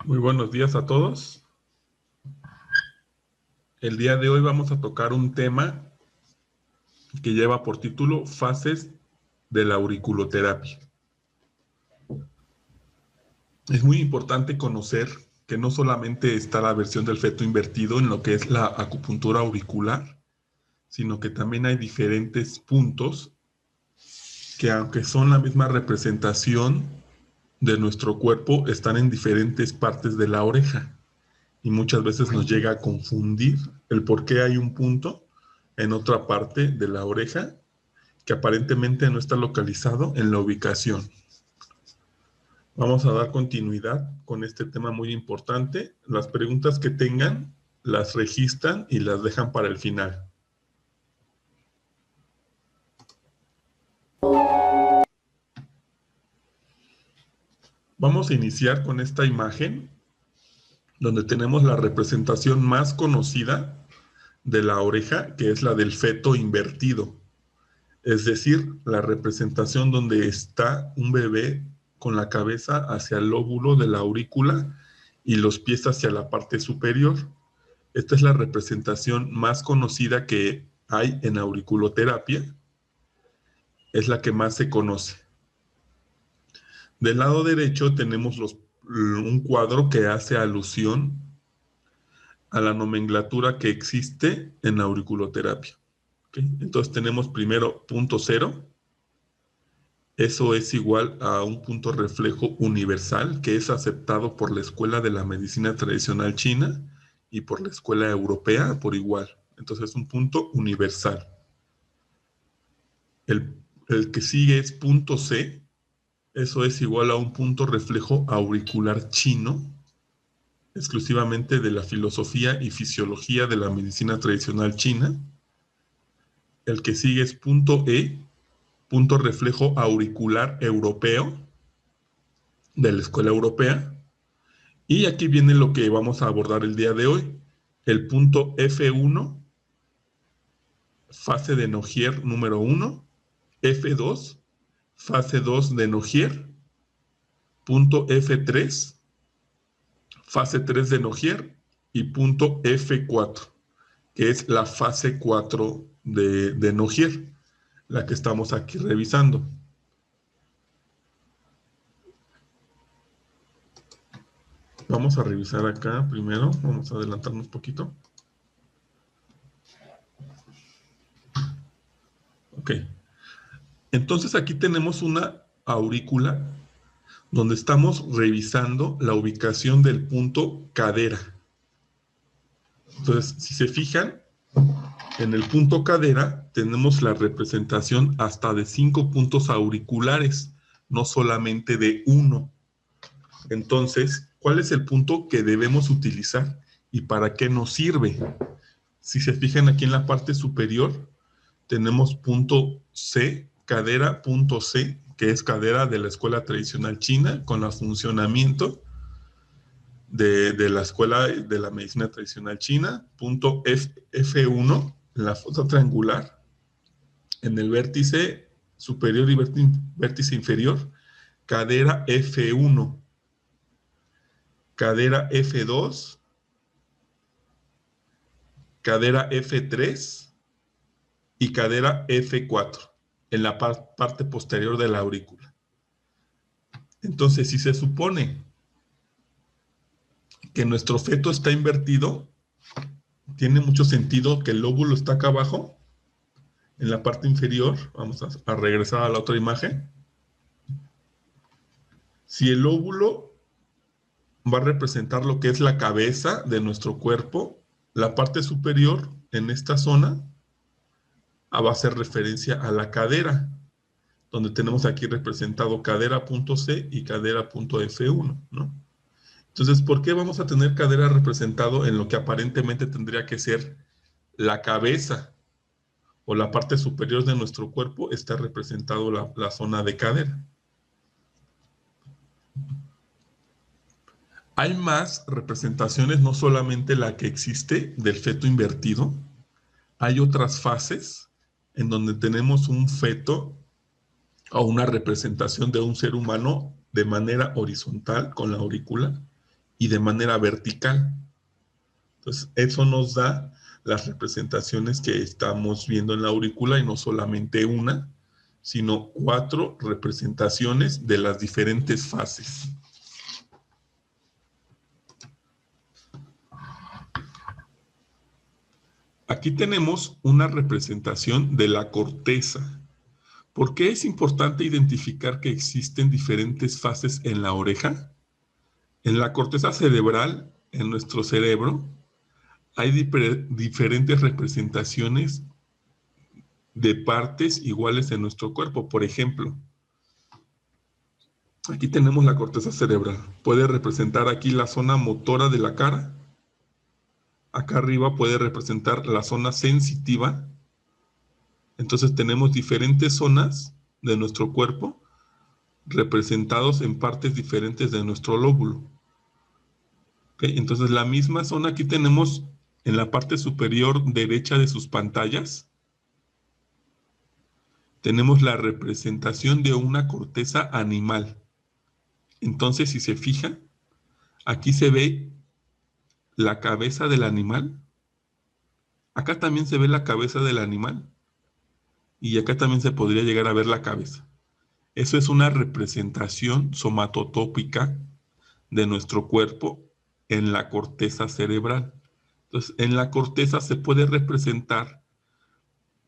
Muy buenos días a todos. El día de hoy vamos a tocar un tema que lleva por título Fases de la auriculoterapia. Es muy importante conocer que no solamente está la versión del feto invertido en lo que es la acupuntura auricular, sino que también hay diferentes puntos que, aunque son la misma representación de nuestro cuerpo, están en diferentes partes de la oreja. Y muchas veces nos llega a confundir el por qué hay un punto en otra parte de la oreja que aparentemente no está localizado en la ubicación. Vamos a dar continuidad con este tema muy importante. Las preguntas que tengan las registran y las dejan para el final. Vamos a iniciar con esta imagen donde tenemos la representación más conocida de la oreja, que es la del feto invertido. Es decir, la representación donde está un bebé con la cabeza hacia el lóbulo de la aurícula y los pies hacia la parte superior. Esta es la representación más conocida que hay en auriculoterapia. Es la que más se conoce. Del lado derecho tenemos un cuadro que hace alusión a la nomenclatura que existe en auriculoterapia. ¿Okay? Entonces tenemos primero punto cero. Eso es igual a un punto reflejo universal que es aceptado por la Escuela de la Medicina Tradicional China y por la Escuela Europea por igual. Entonces es un punto universal. El que sigue es punto C. Eso es igual a un punto reflejo auricular chino, exclusivamente de la filosofía y fisiología de la medicina tradicional china. El que sigue es punto E, punto reflejo auricular europeo, de la Escuela Europea. Y aquí viene lo que vamos a abordar el día de hoy. El punto F1, fase de Nogier número 1. F2, fase 2 de Nogier. Punto F3, fase 3 de Nogier. Y punto F4, que es la fase 4 de Nogier, la que estamos aquí revisando. Vamos a revisar acá primero. Vamos a adelantarnos un poquito. Ok. Entonces aquí tenemos una aurícula donde estamos revisando la ubicación del punto cadera. Entonces, si se fijan, en el punto cadera tenemos la representación hasta de 5 puntos auriculares, no solamente de uno. Entonces, ¿cuál es el punto que debemos utilizar y para qué nos sirve? Si se fijan aquí en la parte superior, tenemos punto C, cadera, punto C, que es cadera de la escuela tradicional china, con el funcionamiento de la escuela de la medicina tradicional china. Punto F1, en la fosa triangular, en el vértice superior y vértice inferior, cadera F1, cadera F2, cadera F3 y cadera F4 en la parte posterior de la aurícula. Entonces, si se supone que nuestro feto está invertido, tiene mucho sentido que el lóbulo está acá abajo, en la parte inferior. Vamos a regresar a la otra imagen. Si el lóbulo va a representar lo que es la cabeza de nuestro cuerpo, la parte superior en esta zona va a hacer referencia a la cadera, donde tenemos aquí representado cadera.C y cadera.F1, ¿no? Entonces, ¿por qué vamos a tener cadera representado en lo que aparentemente tendría que ser la cabeza o la parte superior de nuestro cuerpo? Está representado la zona de cadera. Hay más representaciones, no solamente la que existe del feto invertido. Hay otras fases en donde tenemos un feto o una representación de un ser humano de manera horizontal con la aurícula y de manera vertical. Entonces, eso nos da las representaciones que estamos viendo en la aurícula, y no solamente una, sino 4 representaciones de las diferentes fases. Aquí tenemos una representación de la corteza. ¿Por qué es importante identificar que existen diferentes fases en la oreja? En la corteza cerebral, en nuestro cerebro, hay diferentes representaciones de partes iguales en nuestro cuerpo. Por ejemplo, aquí tenemos la corteza cerebral. Puede representar aquí la zona motora de la cara. Acá arriba puede representar la zona sensitiva. Entonces tenemos diferentes zonas de nuestro cuerpo representados en partes diferentes de nuestro lóbulo. ¿Okay? Entonces la misma zona aquí tenemos en la parte superior derecha de sus pantallas. Tenemos la representación de una corteza animal. Entonces, si se fija, aquí se ve la cabeza del animal. Acá también se ve la cabeza del animal. Y acá también se podría llegar a ver la cabeza. Eso es una representación somatotópica de nuestro cuerpo en la corteza cerebral. Entonces, en la corteza se puede representar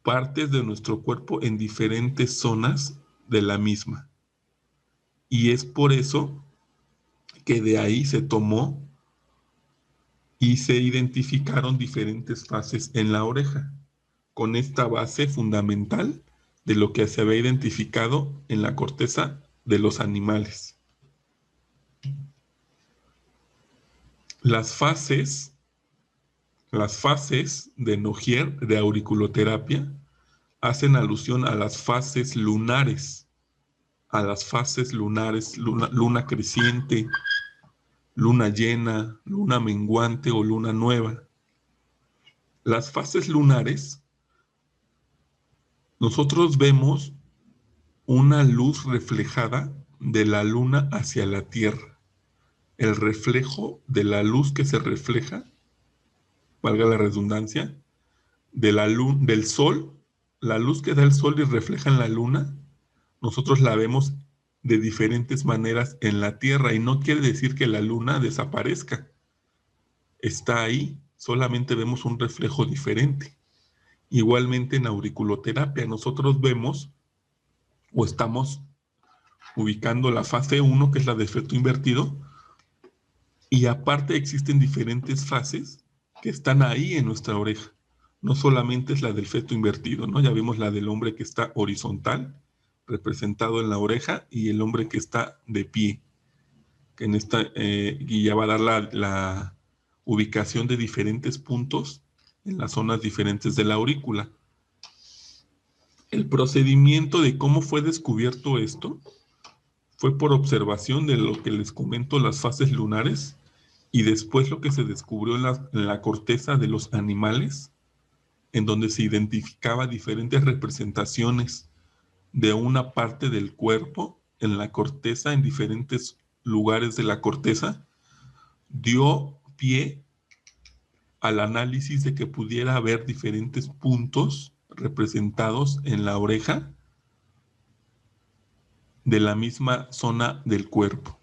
partes de nuestro cuerpo en diferentes zonas de la misma. Y es por eso que de ahí se tomó y se identificaron diferentes fases en la oreja, con esta base fundamental de lo que se había identificado en la corteza de los animales. Las fases de Nogier de auriculoterapia hacen alusión a las fases lunares, luna creciente, luna llena, luna menguante o luna nueva. Las fases lunares, nosotros vemos una luz reflejada de la luna hacia la Tierra. El reflejo de la luz que se refleja, valga la redundancia, del sol, la luz que da el sol y refleja en la luna, nosotros la vemos de diferentes maneras en la Tierra, y no quiere decir que la luna desaparezca. Está ahí, solamente vemos un reflejo diferente. Igualmente en auriculoterapia nosotros vemos o estamos ubicando la fase 1, que es la de efecto invertido, y aparte existen diferentes fases que están ahí en nuestra oreja. No solamente es la del feto invertido, ¿no? Ya vimos la del hombre que está horizontal, representado en la oreja, y el hombre que está de pie, que en esta guía va a dar la ubicación de diferentes puntos en las zonas diferentes de la aurícula. El procedimiento de cómo fue descubierto esto fue por observación de lo que les comento, las fases lunares, y después lo que se descubrió en la corteza de los animales, en donde se identificaba diferentes representaciones de una parte del cuerpo en la corteza, en diferentes lugares de la corteza, dio pie al análisis de que pudiera haber diferentes puntos representados en la oreja de la misma zona del cuerpo.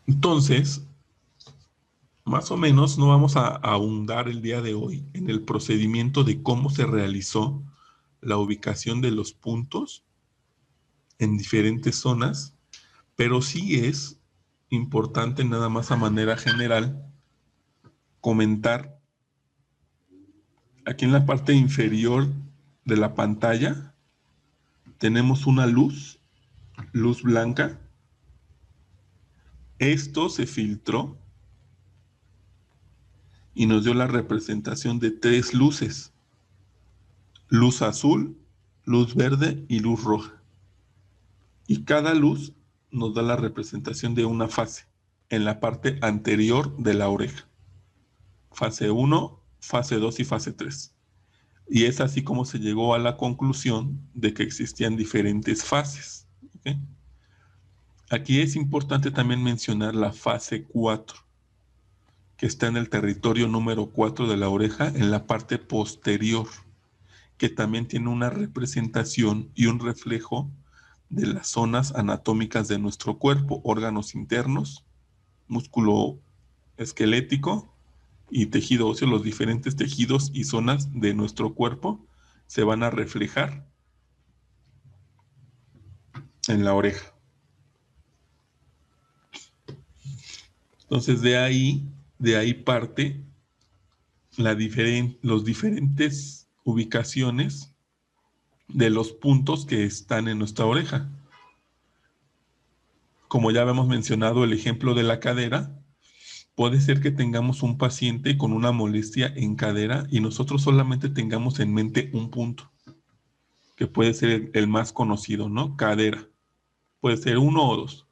Entonces, más o menos no vamos a ahondar el día de hoy en el procedimiento de cómo se realizó la ubicación de los puntos en diferentes zonas, pero sí es importante, nada más a manera general, comentar aquí en la parte inferior de la pantalla tenemos una luz blanca. Esto se filtró y nos dio la representación de 3 luces: luz azul, luz verde y luz roja. Y cada luz nos da la representación de una fase en la parte anterior de la oreja. Fase 1, fase 2 y fase 3. Y es así como se llegó a la conclusión de que existían diferentes fases. ¿Okay? Aquí es importante también mencionar la fase 4, que está en el territorio número 4 de la oreja, en la parte posterior, que también tiene una representación y un reflejo de las zonas anatómicas de nuestro cuerpo, órganos internos, músculo esquelético y tejido óseo. Los diferentes tejidos y zonas de nuestro cuerpo se van a reflejar en la oreja. Entonces de ahí parte los diferentes ubicaciones de los puntos que están en nuestra oreja. Como ya habíamos mencionado el ejemplo de la cadera, puede ser que tengamos un paciente con una molestia en cadera y nosotros solamente tengamos en mente un punto, que puede ser el más conocido, ¿no? Cadera. Puede ser uno o dos.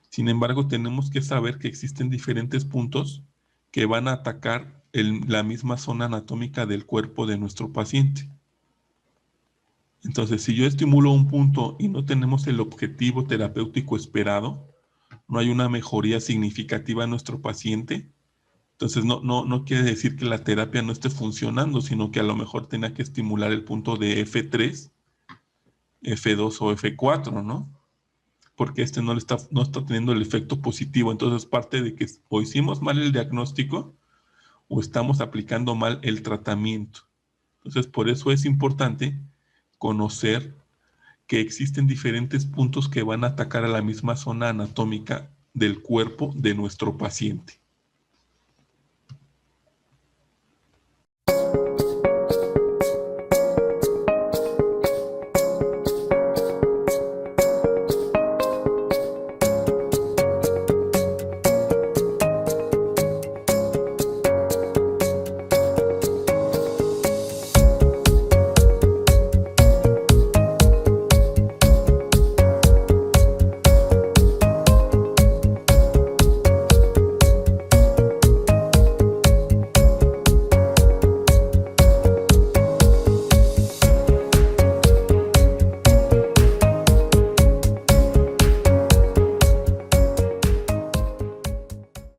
Sin embargo, tenemos que saber que existen diferentes puntos que van a atacar la misma zona anatómica del cuerpo de nuestro paciente. Entonces, si yo estimulo un punto y no tenemos el objetivo terapéutico esperado, no hay una mejoría significativa en nuestro paciente, entonces no quiere decir que la terapia no esté funcionando, sino que a lo mejor tenga que estimular el punto de F3, F2 o F4, ¿no? Porque no está teniendo el efecto positivo. Entonces, parte de que o hicimos mal el diagnóstico o estamos aplicando mal el tratamiento. Entonces, por eso es importante conocer que existen diferentes puntos que van a atacar a la misma zona anatómica del cuerpo de nuestro paciente.